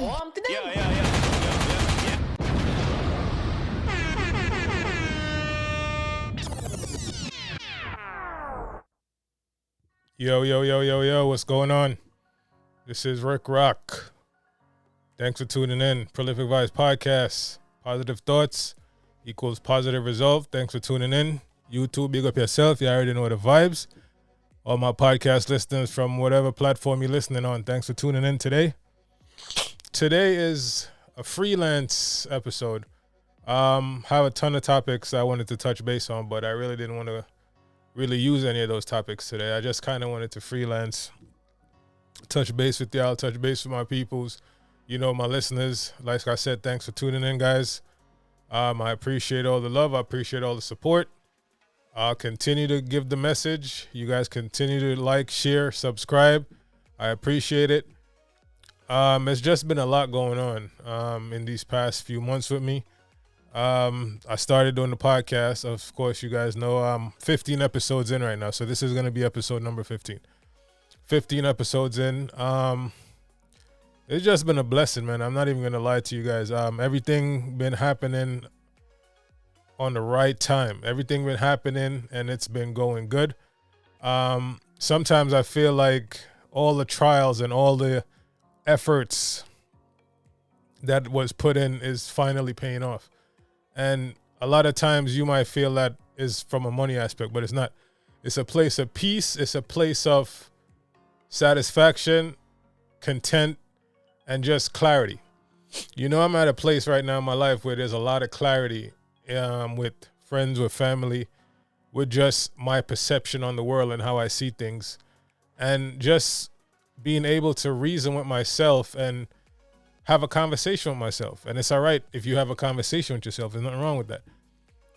Yo, what's going on? This is Rick Rock. Thanks for tuning in. Prolific Vibes Podcast. Positive thoughts equals positive result. Thanks for tuning in. YouTube, big up yourself. You already know the vibes. All my podcast listeners from whatever platform you're listening on, thanks for tuning in today. Today is a freelance episode. Have a ton of topics I wanted to touch base on, but I really didn't want to really use any of those topics today. I just kind of wanted to freelance, touch base with y'all, touch base with my peoples, my listeners. Like I said, thanks for tuning in, guys. I appreciate all the love. I appreciate all the support. I'll continue to give the message. You guys continue to like, share, subscribe. I appreciate it. It's just been a lot going on in these past few months with me. I started doing the podcast. Of course, you guys know I'm 15 episodes in right now. So this is going to be episode number 15. 15 episodes in. It's just been a blessing, man. I'm not even going to lie to you guys. Everything been happening on the right time. Everything been happening and it's been going good. Sometimes I feel like all the trials and all the efforts that was put in is finally paying off. And a lot of times you might feel that is from a money aspect, but it's not. It's a place of peace. It's a place of satisfaction, content, and just clarity. I'm at a place right now in my life where there's a lot of clarity with friends, with family, with just my perception on the world and how I see things. And just being able to reason with myself and have a conversation with myself. And it's all right if you have a conversation with yourself. There's nothing wrong with that.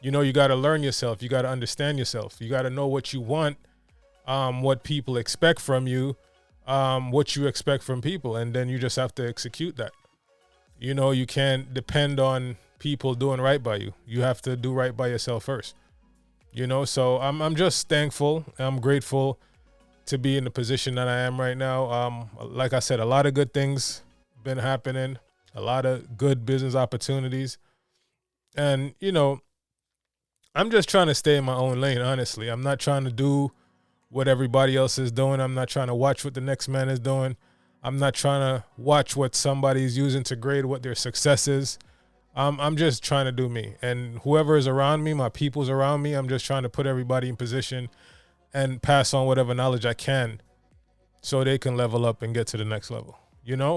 You got to learn yourself. You got to understand yourself. You got to know what you want, what people expect from you, what you expect from people. And then you just have to execute that. You can't depend on people doing right by you. You have to do right by yourself first. So I'm just thankful. I'm grateful to be in the position that I am right now. Like I said, a lot of good things been happening, a lot of good business opportunities. And, I'm just trying to stay in my own lane, honestly. I'm not trying to do what everybody else is doing. I'm not trying to watch what the next man is doing. I'm not trying to watch what somebody's using to grade what their success is. I'm just trying to do me. And whoever is around me, my people's around me, I'm just trying to put everybody in position and pass on whatever knowledge I can so they can level up and get to the next level.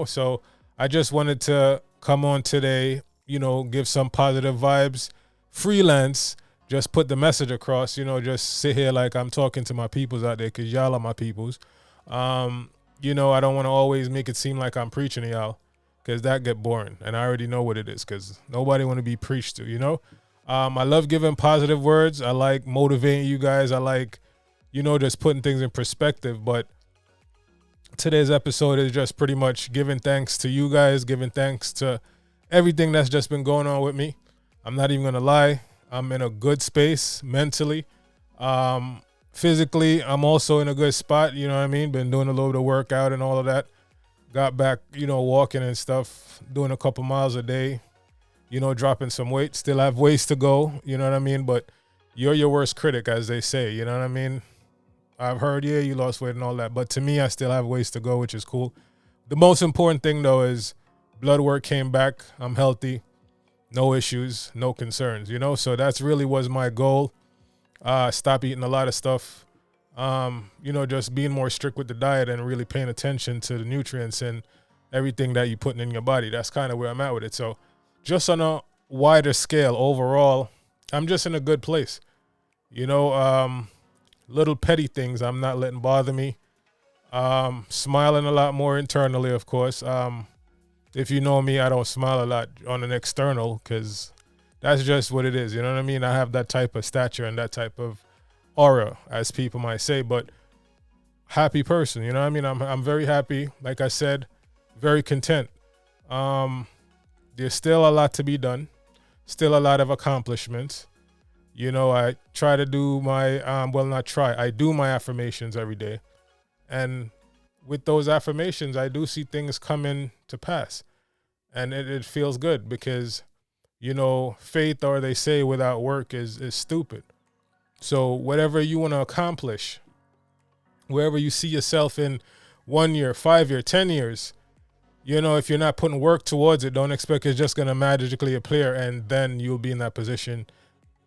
So I just wanted to come on today, give some positive vibes, freelance, just put the message across, just sit here like I'm talking to my peoples out there because y'all are my peoples. I don't want to always make it seem like I'm preaching to y'all because that get boring. And I already know what it is because nobody want to be preached to, I love giving positive words. I like motivating you guys. I like, just putting things in perspective. But today's episode is just pretty much giving thanks to you guys, giving thanks to everything that's just been going on with me. I'm not even going to lie. I'm in a good space mentally. Physically, I'm also in a good spot. You know what I mean? Been doing a little bit of workout and all of that. Got back, walking and stuff, doing a couple miles a day, dropping some weight. Still have ways to go. You know what I mean? But you're your worst critic, as they say. You know what I mean? I've heard, you lost weight and all that. But to me, I still have ways to go, which is cool. The most important thing, though, is blood work came back. I'm healthy. No issues, no concerns, So that's really was my goal. Stop eating a lot of stuff. Just being more strict with the diet and really paying attention to the nutrients and everything that you're putting in your body. That's kind of where I'm at with it. So just on a wider scale, overall, I'm just in a good place. Little petty things I'm not letting bother me. Smiling a lot more internally, of course. If you know me, I don't smile a lot on an external because that's just what it is. You know what I mean? I have that type of stature and that type of aura, as people might say, but happy person. You know what I mean? I'm very happy. Like I said, very content. There's still a lot to be done. Still a lot of accomplishments. I try to do my, I do my affirmations every day. And with those affirmations, I do see things coming to pass. And it feels good because, faith, or they say without work is stupid. So whatever you want to accomplish, wherever you see yourself in 1 year, 5 year, 10 years, if you're not putting work towards it, don't expect it's just going to magically appear and then you'll be in that position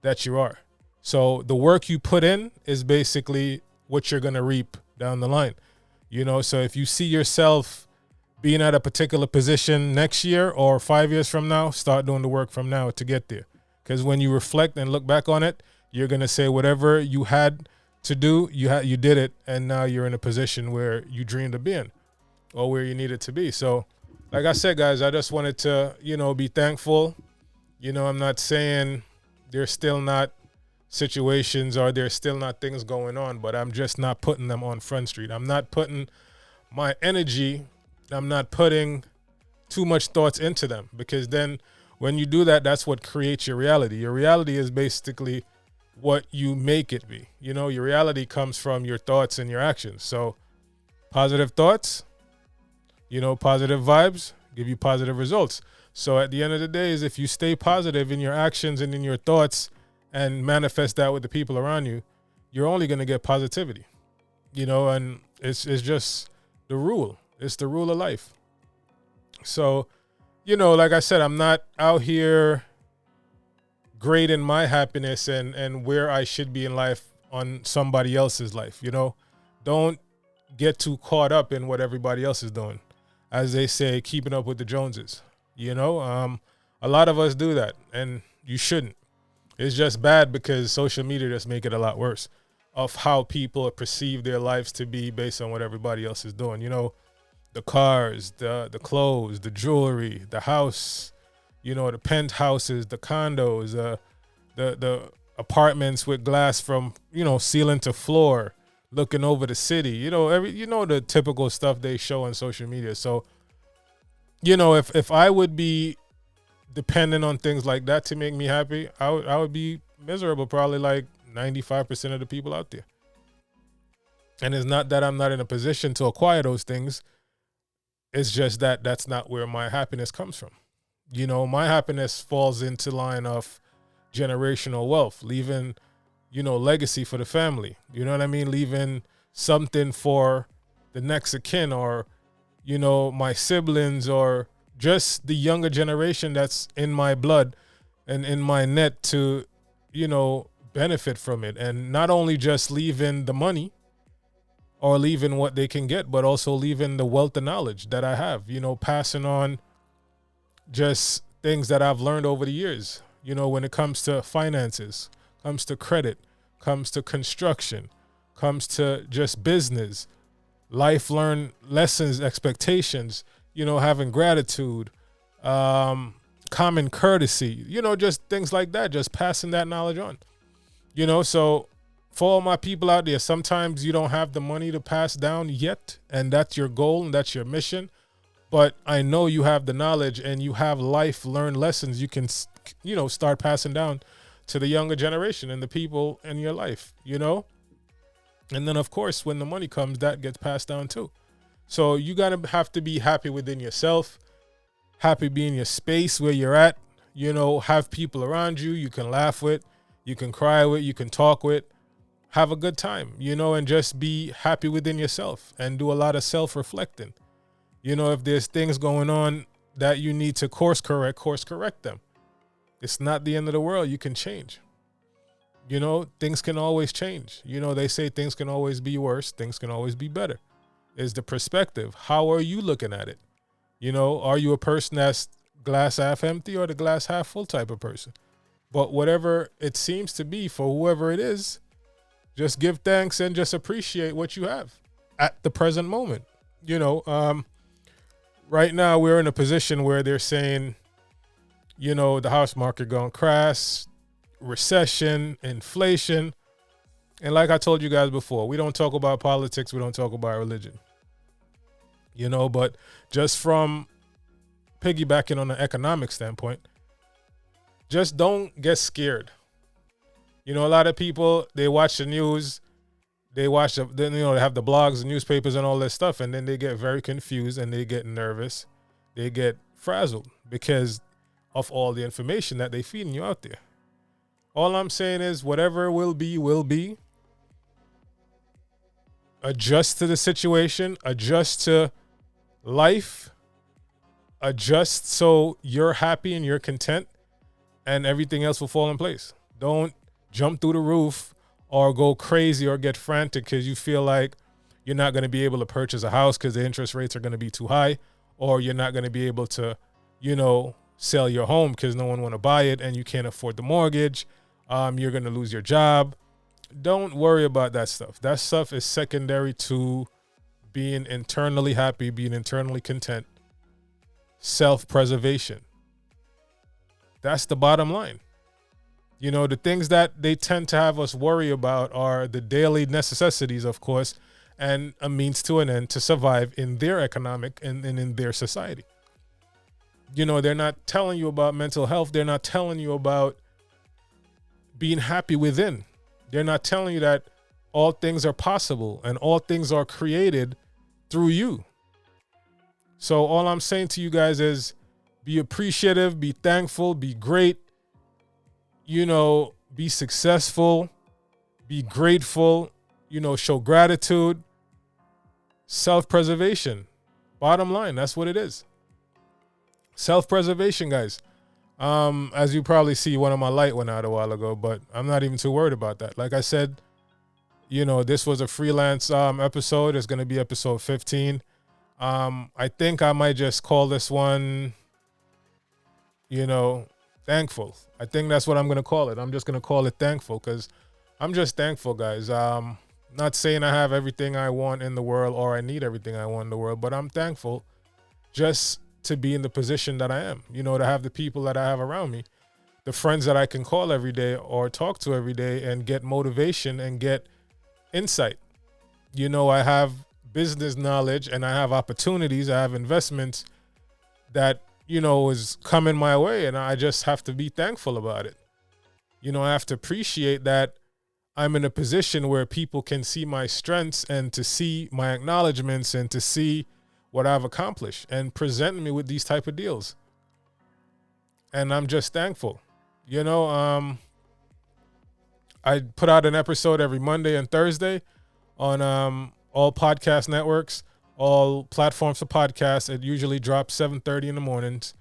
that you are. So the work you put in is basically what you're going to reap down the line. So if you see yourself being at a particular position next year or 5 years from now, start doing the work from now to get there. Because when you reflect and look back on it, you're going to say whatever you had to do, you did it, and now you're in a position where you dreamed of being or where you needed to be. So like I said, guys, I just wanted to, be thankful. I'm not saying there's still not situations or there's still not things going on, but I'm just not putting them on Front Street. I'm not putting my energy, I'm not putting too much thoughts into them, because then when you do that, that's what creates your reality. Your reality is basically what you make it be. Your reality comes from your thoughts and your actions. So positive thoughts, positive vibes give you positive results. So at the end of the day is if you stay positive in your actions and in your thoughts and manifest that with the people around you, you're only going to get positivity, and it's just the rule. It's the rule of life. So, like I said, I'm not out here grading my happiness and where I should be in life on somebody else's life. Don't get too caught up in what everybody else is doing. As they say, keeping up with the Joneses. A lot of us do that, and you shouldn't. It's just bad because social media just make it a lot worse of how people perceive their lives to be based on what everybody else is doing. The cars, the clothes, the jewelry, the house, the penthouses, the condos, the apartments with glass from, ceiling to floor, looking over the city, the typical stuff they show on social media. So, if I would be dependent on things like that to make me happy, I would be miserable, probably like 95% of the people out there. And it's not that I'm not in a position to acquire those things. It's just that that's not where my happiness comes from. My happiness falls into line of generational wealth, leaving, legacy for the family. You know what I mean? Leaving something for the next of kin, or, my siblings, or just the younger generation that's in my blood and in my net to, benefit from it. And not only just leaving the money or leaving what they can get, but also leaving the wealth and knowledge that I have, passing on just things that I've learned over the years, when it comes to finances, comes to credit, comes to construction, comes to just business, life learned lessons, expectations, having gratitude, common courtesy, just things like that, just passing that knowledge on, so for all my people out there, sometimes you don't have the money to pass down yet, and that's your goal and that's your mission. But I know you have the knowledge and you have life learned lessons you can, start passing down to the younger generation and the people in your life, And then, of course, when the money comes, that gets passed down too. So you have to be happy within yourself, happy being your space where you're at, have people around you you can laugh with, you can cry with, you can talk with. Have a good time, and just be happy within yourself and do a lot of self-reflecting. If there's things going on that you need to course correct them. It's not the end of the world. You can change. Things can always change. They say things can always be worse. Things can always be better. It's the perspective. How are you looking at it? Are you a person that's glass half empty or the glass half full type of person? But whatever it seems to be for whoever it is, just give thanks and just appreciate what you have at the present moment. Right now we're in a position where they're saying, the house market going crash, recession, inflation. And like I told you guys before, we don't talk about politics. We don't talk about religion, but just from piggybacking on an economic standpoint, just don't get scared. A lot of people, they watch the news, they have the blogs, the newspapers and all this stuff, and then they get very confused and they get nervous. They get frazzled because of all the information that they feeding you out there. All I'm saying is whatever will be, will be. Adjust to the situation, adjust to life, adjust so you're happy and you're content, and everything else will fall in place. Don't jump through the roof or go crazy or get frantic because you feel like you're not going to be able to purchase a house because the interest rates are going to be too high, or you're not going to be able to, sell your home because no one want to buy it and you can't afford the mortgage. You're going to lose your job. Don't worry about that stuff. That stuff is secondary to being internally happy, being internally content. Self-preservation. That's the bottom line. The things that they tend to have us worry about are the daily necessities, of course, and a means to an end to survive in their economic and in their society. They're not telling you about mental health. They're not telling you about being happy within. They're not telling you that all things are possible and all things are created through you. So all I'm saying to you guys is be appreciative, be thankful, be great, be successful, be grateful, show gratitude, self-preservation. Bottom line, that's what it is. Self-preservation, guys. As you probably see, one of my light went out a while ago, but I'm not even too worried about that. Like I said, this was a freelance episode. It's going to be episode 15. I think I might just call this one, thankful. I think that's what I'm going to call it. I'm just going to call it thankful because I'm just thankful, guys. Not saying I have everything I want in the world or I need everything I want in the world, but I'm thankful just to be in the position that I am, to have the people that I have around me, the friends that I can call every day or talk to every day and get motivation and get insight. I have business knowledge and I have opportunities. I have investments that, is coming my way, and I just have to be thankful about it. I have to appreciate that I'm in a position where people can see my strengths and to see my acknowledgments and to see what I've accomplished and present me with these type of deals. And I'm just thankful. I put out an episode every Monday and Thursday on all podcast networks, all platforms for podcasts. It usually drops 7:30 in the mornings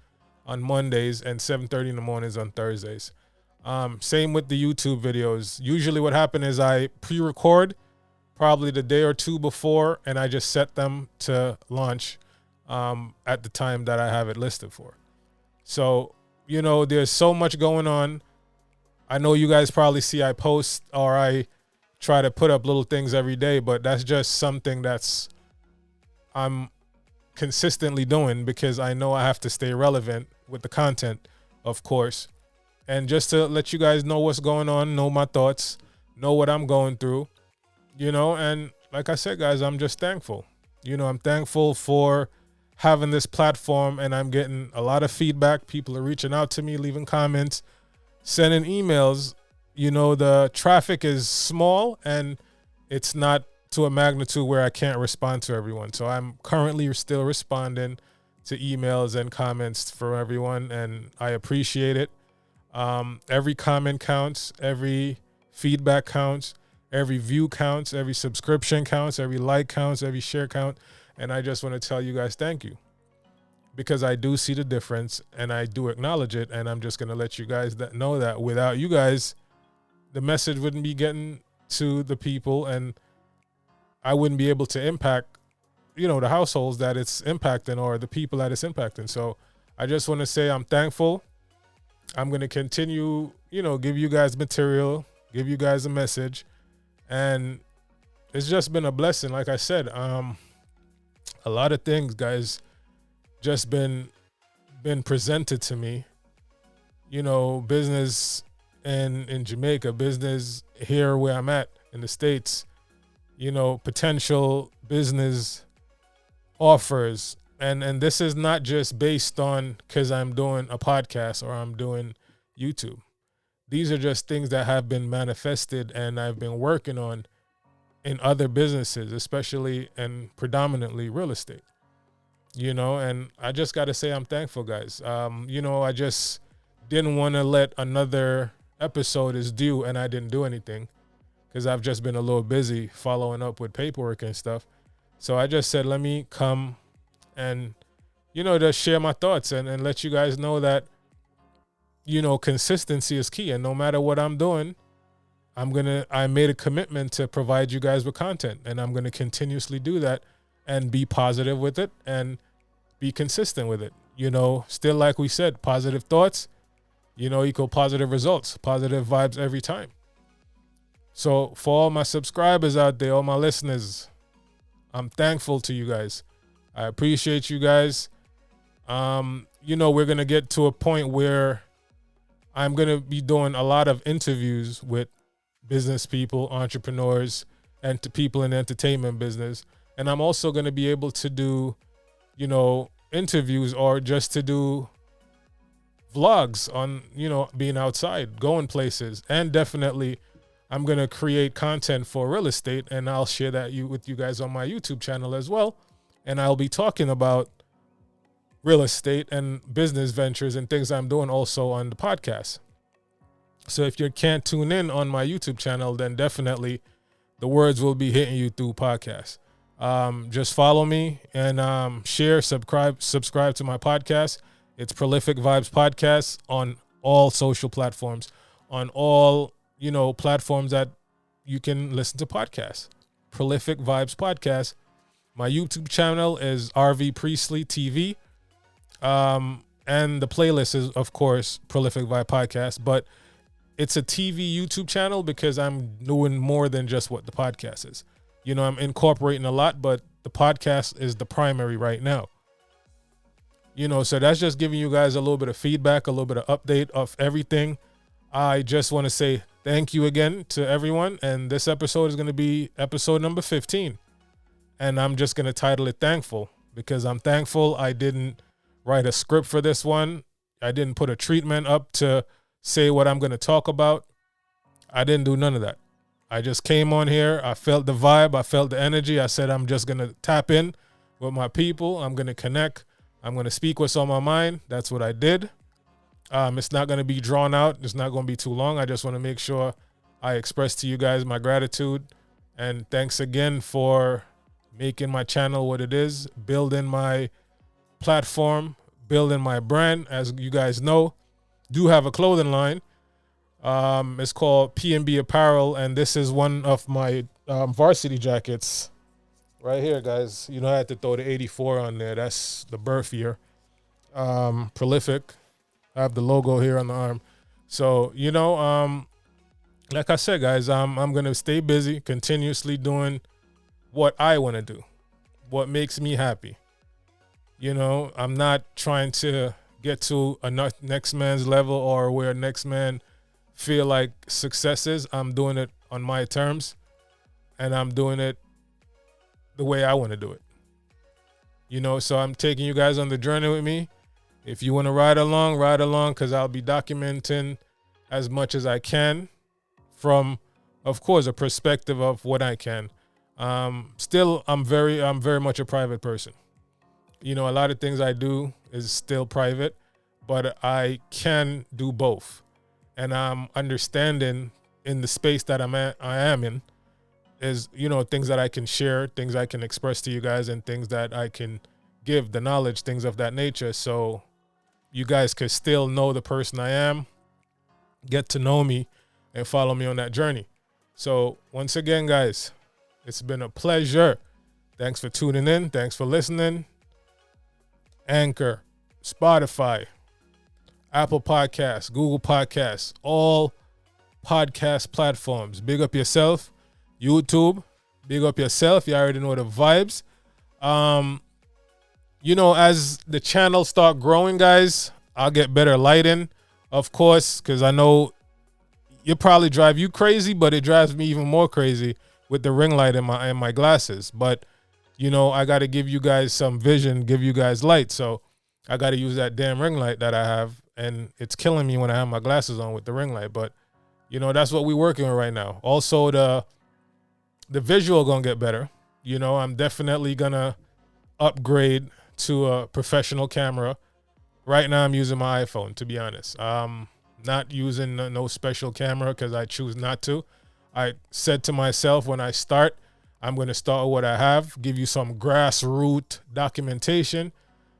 on Mondays and 7:30 in the mornings on Thursdays. Same with the YouTube videos. Usually what happens is I pre-record probably the day or two before, and I just set them to launch at the time that I have it listed for. So, there's so much going on. I know you guys probably see I post or I try to put up little things every day, but that's just something I'm consistently doing because I know I have to stay relevant with the content, of course. And just to let you guys know what's going on, know my thoughts, know what I'm going through. And like I said, guys, I'm just thankful. I'm thankful for having this platform, and I'm getting a lot of feedback. People are reaching out to me, leaving comments, sending emails. The traffic is small and it's not to a magnitude where I can't respond to everyone. So I'm currently still responding to emails and comments from everyone, and I appreciate it. Every comment counts, every feedback counts. Every view counts, every subscription counts, every like counts, every share count. And I just want to tell you guys thank you because I do see the difference and I do acknowledge it. And I'm just going to let you guys know that without you guys, the message wouldn't be getting to the people and I wouldn't be able to impact, the households that it's impacting or the people that it's impacting. So I just want to say I'm thankful. I'm going to continue, give you guys material, give you guys a message. And it's just been a blessing. Like I said, a lot of things, guys, just been presented to me. Business in Jamaica, business here where I'm at in the States, potential business offers. And this is not just based on because I'm doing a podcast or I'm doing YouTube. These are just things that have been manifested and I've been working on in other businesses, especially and predominantly real estate. And I just got to say I'm thankful, guys. I just didn't want to let another episode is due and I didn't do anything because I've just been a little busy following up with paperwork and stuff. So I just said, let me come and, just share my thoughts and let you guys know that, consistency is key. And no matter what I'm doing, I made a commitment to provide you guys with content, and I'm going to continuously do that and be positive with it and be consistent with it. Still, like we said, positive thoughts, equal positive results, positive vibes every time. So for all my subscribers out there, all my listeners, I'm thankful to you guys. I appreciate you guys. We're going to get to a point where I'm going to be doing a lot of interviews with business people, entrepreneurs, and to people in the entertainment business. And I'm also going to be able to do, interviews or just to do vlogs on, being outside, going places. And definitely I'm going to create content for real estate, and I'll share that with you guys on my YouTube channel as well. And I'll be talking about real estate and business ventures and things I'm doing also on the podcast. So if you can't tune in on my YouTube channel, then definitely the words will be hitting you through podcasts. Just follow me and share, subscribe to my podcast. It's Prolific Vibes Podcast on all social platforms, on all, platforms that you can listen to podcasts. Prolific Vibes Podcast. My YouTube channel is RV Priestley TV. And the playlist is, of course, Prolific Vibe Podcast, but it's a TV YouTube channel because I'm doing more than just what the podcast is. I'm incorporating a lot, but the podcast is the primary right now. So that's just giving you guys a little bit of feedback, a little bit of update of everything. I just want to say thank you again to everyone. And this episode is going to be episode number 15. And I'm just going to title it Thankful, because I'm thankful I didn't write a script for this one. I didn't put a treatment up to say what I'm going to talk about. I didn't do none of that. I just came on here. I felt the vibe. I felt the energy. I said, I'm just going to tap in with my people. I'm going to connect. I'm going to speak what's on my mind. That's what I did. It's not going to be drawn out. It's not going to be too long. I just want to make sure I express to you guys my gratitude. And thanks again for making my channel what it is, building my platform, building my brand. As you guys know, do have a clothing line. It's called P&B Apparel, and this is one of my varsity jackets right here, guys. I had to throw the 84 on there. That's the birth year. Prolific. I have the logo here on the arm. So, like I said, guys, I'm going to stay busy, continuously doing what I want to do, what makes me happy. I'm not trying to get to a next man's level or where next man feel like success is. I'm doing it on my terms, and I'm doing it the way I want to do it. So I'm taking you guys on the journey with me. If you want to ride along, because I'll be documenting as much as I can from, of course, a perspective of what I can. Still, I'm very much a private person. A lot of things I do is still private, but I can do both. And I'm understanding in the space that I am in is, things that I can share, things I can express to you guys, and things that I can give the knowledge, things of that nature. So you guys could still know the person I am, get to know me, and follow me on that journey. So once again, guys, it's been a pleasure. Thanks for tuning in. Thanks for listening. Anchor, Spotify, Apple Podcasts, Google Podcasts, all podcast platforms. Big up yourself. YouTube, big up yourself. You already know the vibes. As the channel start growing, guys, I'll get better lighting, of course, because I know it probably drive you crazy, but it drives me even more crazy with the ring light in my glasses. But I got to give you guys some vision, give you guys light. So I got to use that damn ring light that I have, and it's killing me when I have my glasses on with the ring light. But that's what we're working with right now. Also, the visual gonna get better. I'm definitely gonna upgrade to a professional camera. Right now I'm using my iPhone, to be honest. Not using no special camera because I choose not to. I said to myself when I start, I'm going to start with what I have, give you some grassroots documentation,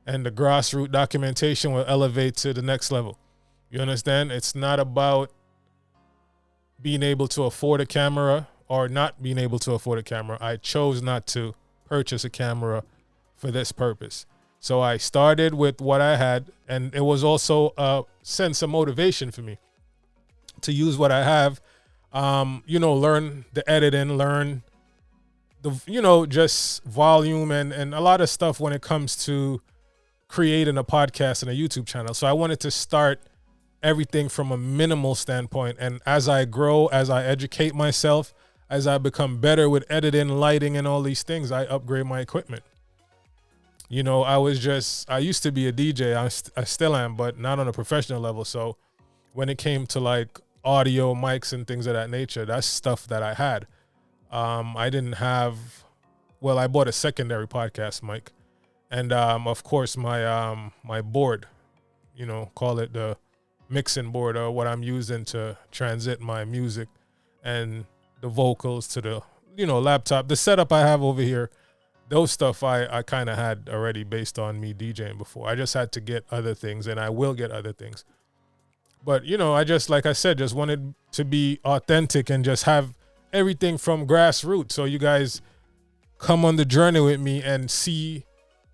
and the grassroots documentation will elevate to the next level. You understand? It's not about being able to afford a camera or not being able to afford a camera. I chose not to purchase a camera for this purpose. So I started with what I had, and it was also a sense of motivation for me to use what I have, learn the editing, learn the, just volume and a lot of stuff when it comes to creating a podcast and a YouTube channel. So I wanted to start everything from a minimal standpoint. And as I grow, as I educate myself, as I become better with editing, lighting, and all these things, I upgrade my equipment. I used to be a DJ. I still am, but not on a professional level. So when it came to like audio mics and things of that nature, that's stuff that I had. I didn't have, I bought a secondary podcast mic, and of course my board, call it the mixing board, or what I'm using to transit my music and the vocals to the, laptop. The setup I have over here, those stuff I kind of had already based on me DJing before. I just had to get other things, and I will get other things. But, I just, like I said, just wanted to be authentic and just have everything from grassroots. So you guys come on the journey with me and see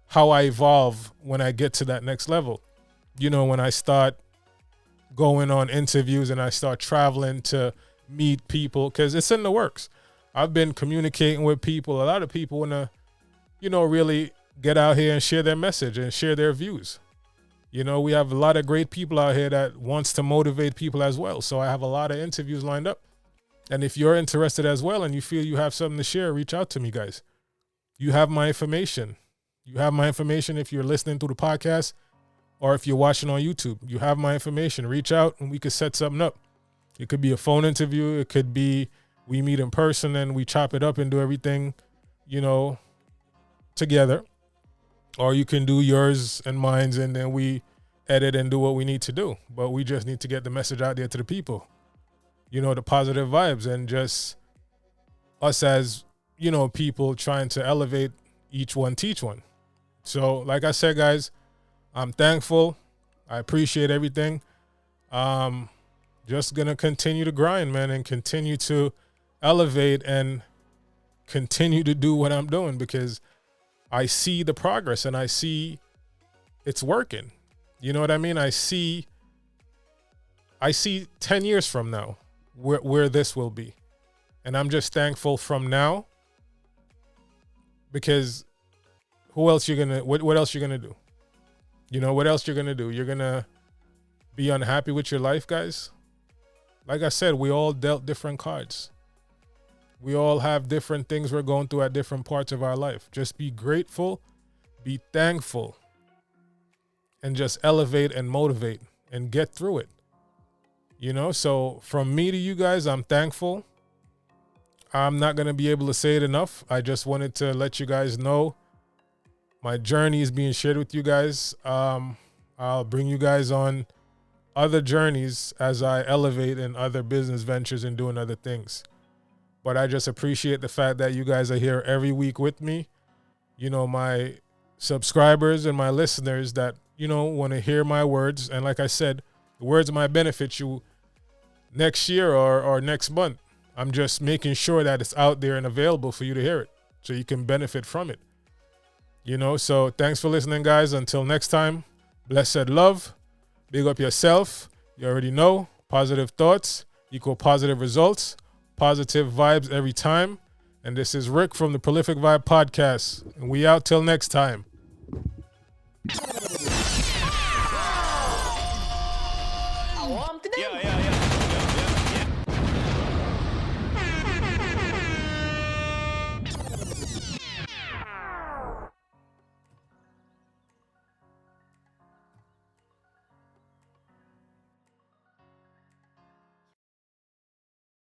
how I evolve when I get to that next level. When I start going on interviews and I start traveling to meet people, because it's in the works. I've been communicating with people. A lot of people want to, really get out here and share their message and share their views. We have a lot of great people out here that wants to motivate people as well. So I have a lot of interviews lined up. And if you're interested as well and you feel you have something to share, reach out to me, guys. You have my information. You have my information if you're listening to the podcast or if you're watching on YouTube. You have my information. Reach out and we could set something up. It could be a phone interview. It could be we meet in person and we chop it up and do everything, together. Or you can do yours and mine's and then we edit and do what we need to do. But we just need to get the message out there to the people. The positive vibes, and just us as, people trying to elevate each one, teach one. So like I said, guys, I'm thankful. I appreciate everything. Just going to continue to grind, man, and continue to elevate and continue to do what I'm doing because I see the progress and I see it's working. You know what I mean? I see 10 years from now where this will be. And I'm just thankful from now because what else you're going to do? What else you're going to do? You're going to be unhappy with your life, guys? Like I said, we all dealt different cards. We all have different things we're going through at different parts of our life. Just be grateful, be thankful, and just elevate and motivate and get through it. So from me to you guys, I'm thankful. I'm not going to be able to say it enough. I just wanted to let you guys know my journey is being shared with you guys. I'll bring you guys on other journeys as I elevate in other business ventures and doing other things. But I just appreciate the fact that you guys are here every week with me. My subscribers and my listeners that, want to hear my words. And like I said, the words might benefit you next year or next month. I'm just making sure that it's out there and available for you to hear it so you can benefit from it. So thanks for listening, guys. Until next time, blessed love. Big up yourself. You already know, positive thoughts equal positive results, positive vibes every time. And this is Rick from the Prolific Vibe Podcast. And we out till next time.